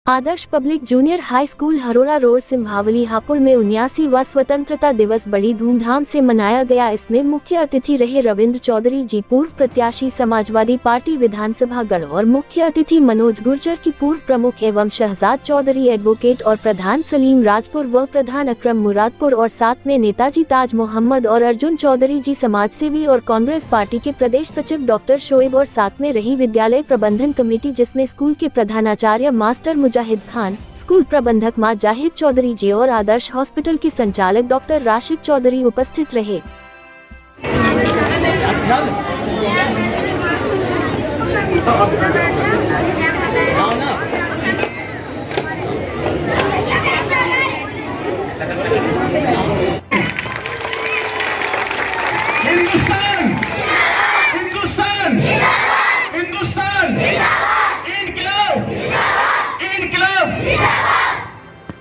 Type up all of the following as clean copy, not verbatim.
आदर्श public junior high school Harora road Simbhaoli Hapur में 79वां स्वतंत्रता दिवस बड़ी धूमधाम से मनाया गया। इसमें मुख्य अतिथि रहे रविंद्र चौधरी जी, पूर्व प्रत्याशी समाजवादी पार्टी विधानसभा गढ़, और मुख्य अतिथि मनोज गुर्जर की पूर्व प्रमुख एवं शहजाद चौधरी एडवोकेट और प्रधान सलीम राजपुर व प्रधान अकरम मुरादपुर, और साथ में नेताजी ताज मोहम्मद और अर्जुन चौधरी जी समाजसेवी और कांग्रेस पार्टी के प्रदेश सचिव डॉक्टर शोएब, और साथ में रही विद्यालय प्रबंधन कमेटी जिसमें स्कूल के प्रधानाचार्य मास्टर मुजाहिद खान, स्कूल प्रबंधक मां जाहिद चौधरी जी और आदर्श हॉस्पिटल के संचालक डॉक्टर राशिद चौधरी उपस्थित रहे।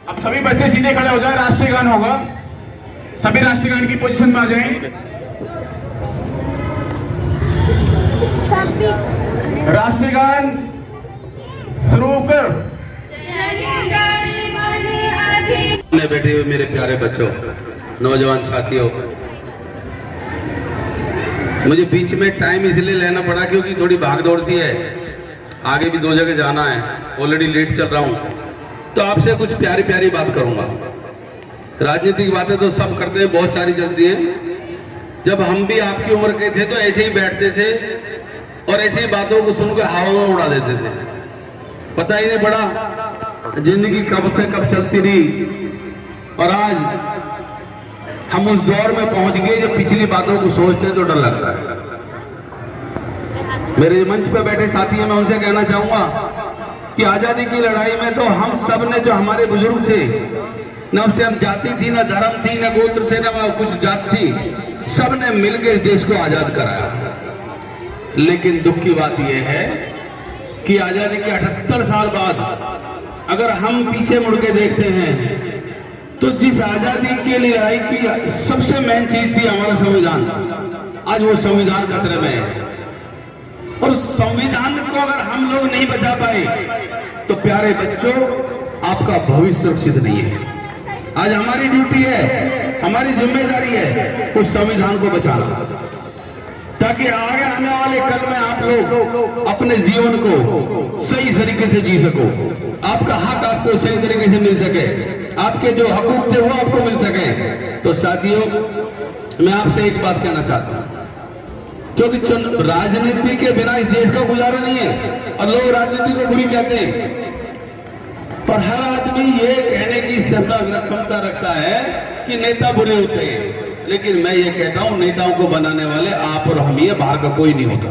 अब सभी बच्चे सीधे खड़े हो जाए, राष्ट्रगान होगा, सभी राष्ट्रगान की पोजीशन में आ जाएं। राष्ट्रगान शुरू कर। बैठे हुए मेरे प्यारे बच्चों, नौजवान साथियों, मुझे बीच में टाइम इसलिए लेना पड़ा क्योंकि थोड़ी भागदौड़ सी है, आगे भी 2 जगह जाना है, ऑलरेडी लेट चल रहा हूं, तो आपसे कुछ प्यारी प्यारी बात करूंगा। राजनीतिक बातें तो सब करते हैं, बहुत सारी चलती हैं। जब हम भी आपकी उम्र के थे तो ऐसे ही बैठते थे और ऐसी ही बातों को सुनकर हवा में उड़ा देते थे, पता ही नहीं पड़ा जिंदगी कब से कब चलती रही। और आज हम उस दौर में पहुंच गए जब पिछली बातों को सोचते हैं तो डर लगता है। मेरे मंच पर बैठे साथी हैं, मैं उनसे कहना चाहूंगा कि आजादी की लड़ाई में तो हम सब ने, जो हमारे बुजुर्ग थे, न उस टाइम जाति थी, न धर्म थी, न गोत्र थे, न कुछ जात थी, सब ने मिलकर इस देश को आजाद कराया। लेकिन दुख की बात यह है कि आजादी के 78 साल बाद अगर हम पीछे मुड़ के देखते हैं तो जिस आजादी के लिए लड़ाई की सबसे मेन चीज थी हमारा संविधान, आज वो संविधान खतरे में है। और संविधान को अगर हम लोग नहीं बचा पाए तो प्यारे बच्चों, आपका भविष्य सुरक्षित नहीं है। आज हमारी ड्यूटी है, हमारी जिम्मेदारी है उस संविधान को बचाना, ताकि आगे आने वाले कल में आप लोग अपने जीवन को सही तरीके से जी सको, आपका हक आपको सही तरीके से मिल सके, आपके जो हकूक थे वो आपको मिल सके। तो साथियों, मैं आपसे एक बात कहना चाहता हूं, क्योंकि राजनीति के बिना इस देश का गुजारा नहीं है, और लोग राजनीति को बुरी कहते हैं, पर हर आदमी ये कहने की क्षमता रखता है कि नेता बुरे होते हैं। लेकिन मैं ये कहता हूं, नेताओं को बनाने वाले आप और हम ही, बाहर का कोई नहीं होता।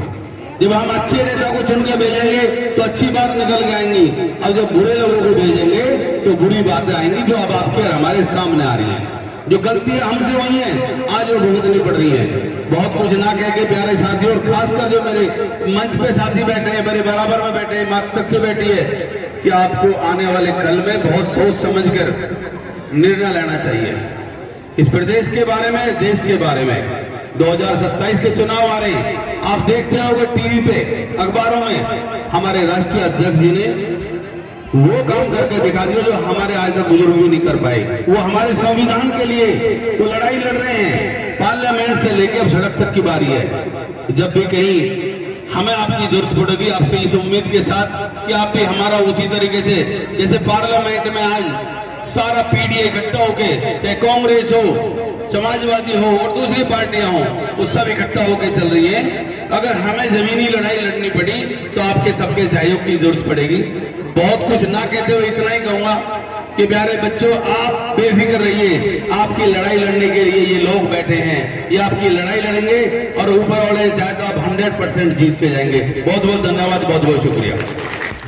जब हम अच्छे नेता को चुन के भेजेंगे तो अच्छी बात निकल के आएंगी, और जब बुरे लोगों को भेजेंगे तो बुरी बातें आएंगी, जो अब आपके हमारे सामने आ रही हैं। जो गलतियां हमसे हुई हैं आज वो भुगतनी पड़ रही है। बहुत कुछ ना कह के प्यारे साथियों, और खासकर जो मेरे मंच पे साथी बैठे हैं, मेरे बराबर में बैठे हैं, माता तक बैठी है, कि आपको आने वाले कल में बहुत सोच समझकर निर्णय लेना चाहिए इस प्रदेश के बारे में, देश के बारे में। 2027 के चुनाव आ रहे हैं, आप देखते होंगे टीवी पे, अखबारों में, हमारे राष्ट्रीय अध्यक्ष जी ने वो काम करके दिखा दिया जो हमारे आज तक बुजुर्ग भी नहीं कर पाए। वो हमारे संविधान के लिए वो लड़ाई लड़ रहे हैं, पार्लियामेंट से लेकर अब सड़क तक की बारी है। जब भी कहीं हमें आपकी जरूरत पड़ेगी, आपसे इस उम्मीद के साथ कि आप भी हमारा उसी तरीके से, जैसे पार्लियामेंट में आज सारा पीडीए इकट्ठा होके, चाहे कांग्रेस हो, समाजवादी हो और दूसरी पार्टियां हो, वो सब इकट्ठा होके चल रही है। अगर हमें जमीनी लड़ाई लड़नी पड़ी तो आपके सबके सहयोग की जरूरत पड़ेगी। बहुत कुछ ना कहते हुए इतना ही कहूंगा कि प्यारे बच्चों, आप बेफिक्र रहिए, आपकी लड़ाई लड़ने के लिए ये लोग बैठे हैं, ये आपकी लड़ाई लड़ेंगे और ऊपर वाले चाहे तो आप 100% जीत के जाएंगे। बहुत बहुत धन्यवाद, बहुत बहुत शुक्रिया।